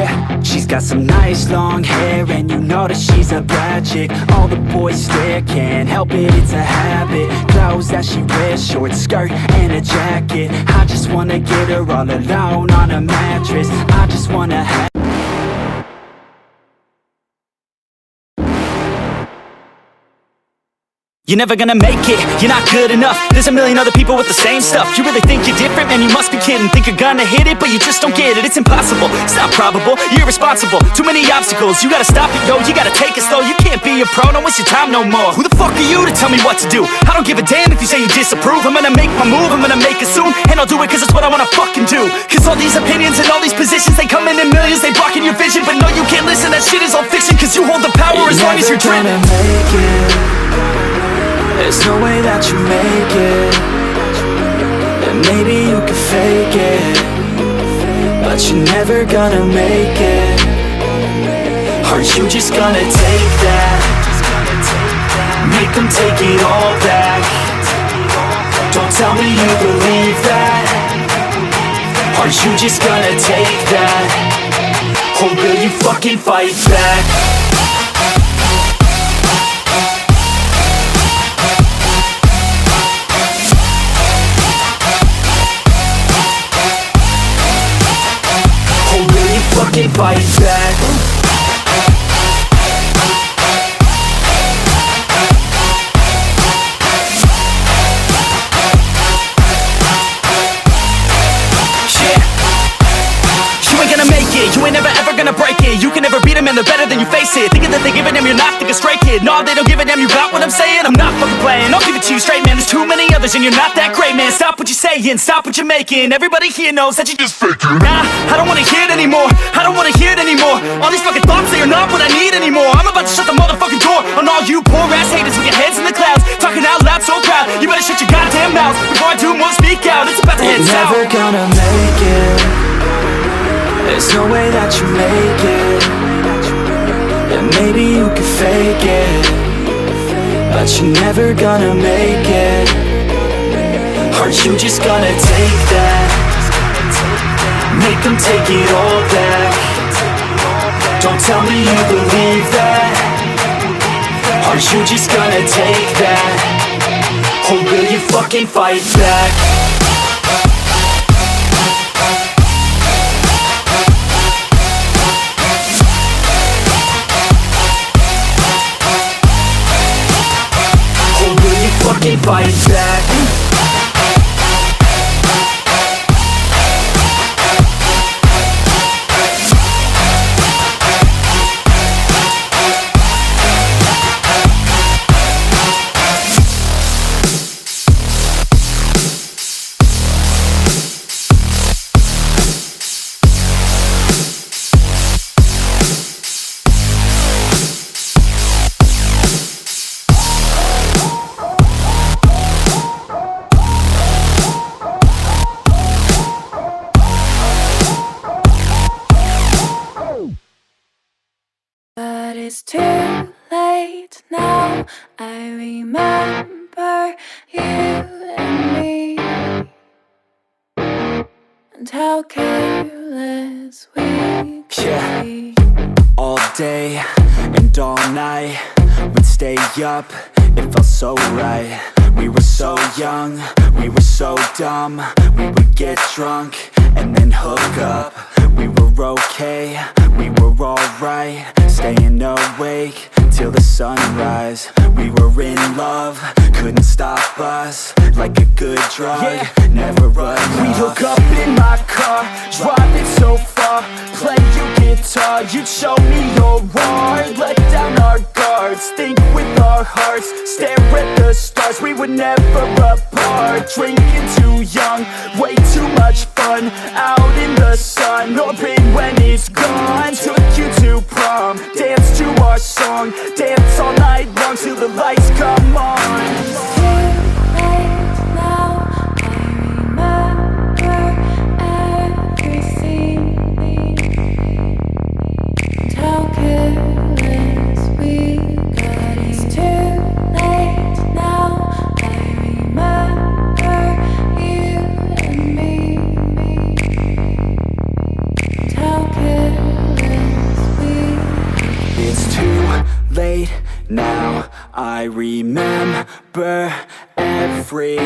Yeah, she's got some nice long hair, and you know that she's a bad chick. All the boys stare, can't help it, it's a habit. Clothes that she wears, short skirt and a jacket. I just wanna get her all alone on a mattress. I just wanna have You're never gonna make it, you're not good enough. There's a million other people with the same stuff. You really think you're different? Man, you must be kidding. Think you're gonna hit it, but you just don't get it. It's impossible, it's not probable, you're irresponsible. Too many obstacles, you gotta stop it, yo. You gotta take it slow, you can't be a pro. Don't waste your time no more. Who the fuck are you to tell me what to do? I don't give a damn if you say you disapprove. I'm gonna make my move, I'm gonna make it soon. And I'll do it cause it's what I wanna fucking do. Cause all these opinions and all these positions, they come in millions, they blocking your vision. But no, you can't listen, that shit is all fiction. Cause you hold the power as long as you're driven. There's no way that you make it. And maybe you can fake it, but you're never gonna make it. Are you just gonna take that? Make them take it all back. Don't tell me you believe that. Are you just gonna take that? Or will you fucking fight back? Fucking fight back. You ain't gonna make it, you ain't never ever gonna break it. You can never beat them and they're better than you face it. Thinking that they give a damn, you're not, think a straight kid. No, they don't give a damn, you got what I'm saying? I'm not fucking playing, I'll give it to you straight, man. There's too many others and you're not that great, man. Stop what you're saying, stop what you're making. Everybody here knows that you just faking. Nah, I don't wanna hear it anymore, I don't wanna hear it anymore. All these fucking thoughts, they are not what I need anymore. I'm about to shut the motherfucking door on all you poor ass haters with your heads in the clouds, talking out loud so proud. You better shut your goddamn mouth before I do more speak out. It's about to head south. Never gonna make it. There's no way that you make it. And maybe you can fake it, but you're never gonna make it. Are you just gonna take that? Make them take it all back. Don't tell me you believe that. Are you just gonna take that? Or will you fucking fight back? Fucking fight back. But it's too late now. I remember you and me, and how careless we could be. All day and all night, we'd stay up, it felt so right. We were so young, we were so dumb. We would get drunk and then hook up. We were okay, we were alright, staying awake till the sunrise. We were in love, couldn't stop us, like a good drug, never enough. We hook up in my car, driving so far, play you guitar, you'd show me your art. Let down our guards, think with our hearts, stare at the stars. We were never apart, drinking too young, way too much fun, out in the sun, no pain when it's gone. Took you to prom, dance to our song, dance all night long till the lights come on. How I remember everything,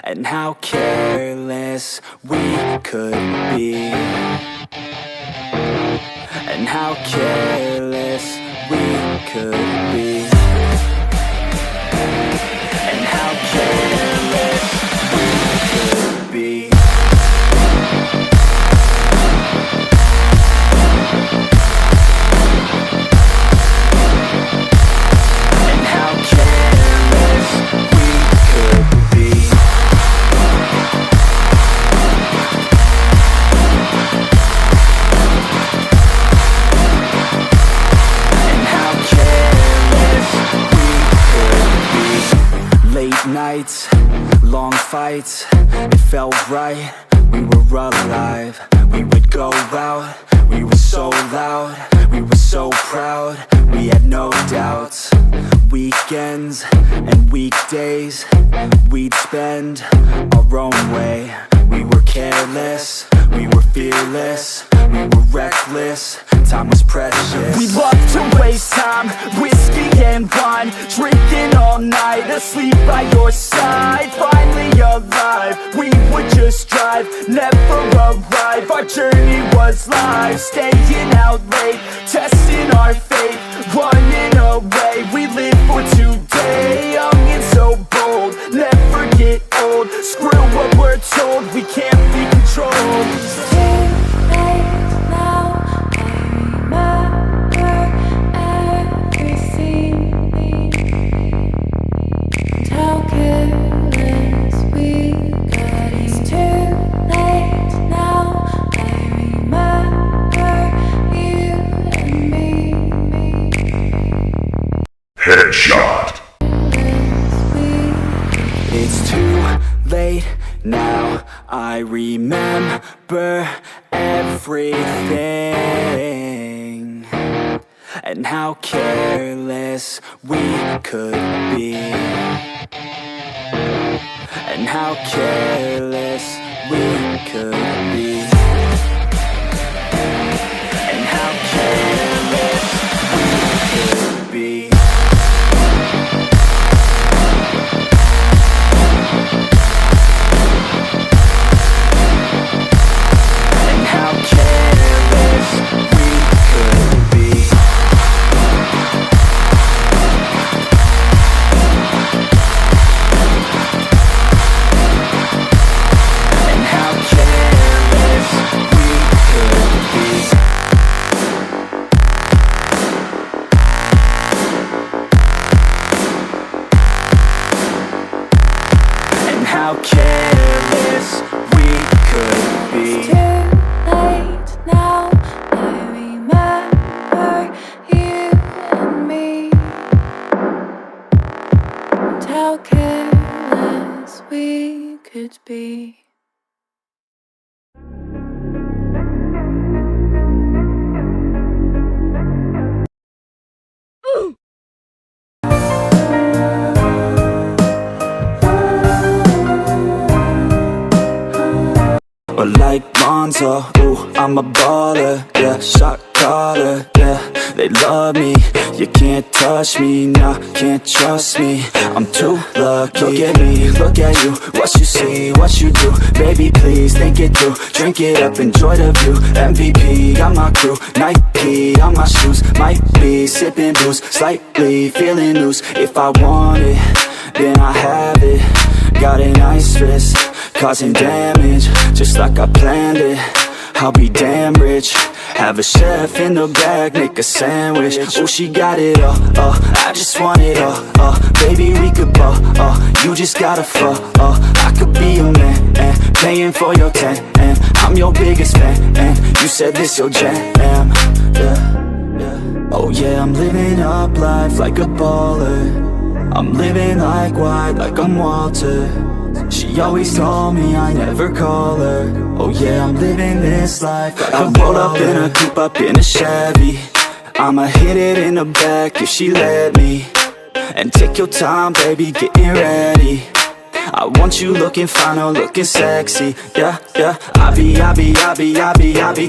and how careless we could be, and how careless we could be, and how careless we could be. Nights, long fights, it felt right, we were alive. We would go out, we were so loud, we were so proud, we had no doubts. Weekends and weekdays, we'd spend our own way. We were careless, we were fearless, we were reckless, time was precious. We loved to waste time, whiskey and wine, drinking all night, asleep by your side. Finally alive, we would just drive, never arrive. Our journey was live, staying out late, testing our fate, running away. We live for today, young and so bold, never get old. Screw what we're told, we can't be controlled. Headshot. It's too late now, I remember everything, and how careless we could be, and how careless we could be, and how careless we could be. How careless we could be. It's too late now, I remember you and me, and how careless we could be. Or like Lonzo, ooh, I'm a baller, yeah, shot caller, yeah, they love me, you can't touch me, nah, can't trust me, I'm too lucky. Look at me, look at you, what you see, what you do, baby please, think it through, drink it up, enjoy the view, MVP, got my crew, Nike, on my shoes, might be sipping booze, slightly feeling loose, if I want it, then I have it, got an ice wrist, causing damage, just like I planned it. I'll be damn rich, have a chef in the back, make a sandwich. Oh, she got it all, I just want it all, baby we could ball, you just gotta fall, I could be your man, paying for your tan, and I'm your biggest fan, and you said this your jam, yeah. Oh yeah, I'm living up life like a baller, I'm living like white, like I'm Walter. She always told me I never call her. Oh yeah, I'm living this life like I roll up in a coupe, up in a Chevy. I'ma hit it in the back if she let me. And take your time, baby, getting ready. I want you looking fine or looking sexy. Yeah, yeah. I be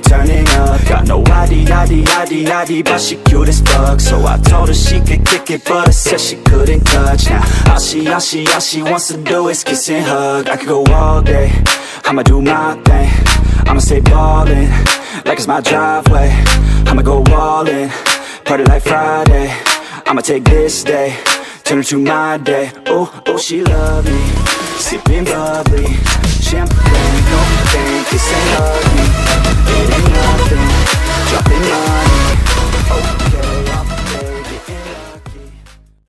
turning up. Got no ID, but she cute as fuck. So I told her she could kick it, but I said she couldn't touch. Now all she wants to do is kiss and hug. I could go all day, I'ma do my thing. I'ma stay ballin', like it's my driveway. I'ma go all in, party like Friday. I'ma take this day, turn it to my day. Oh, she love me, sipping bubbly, champagne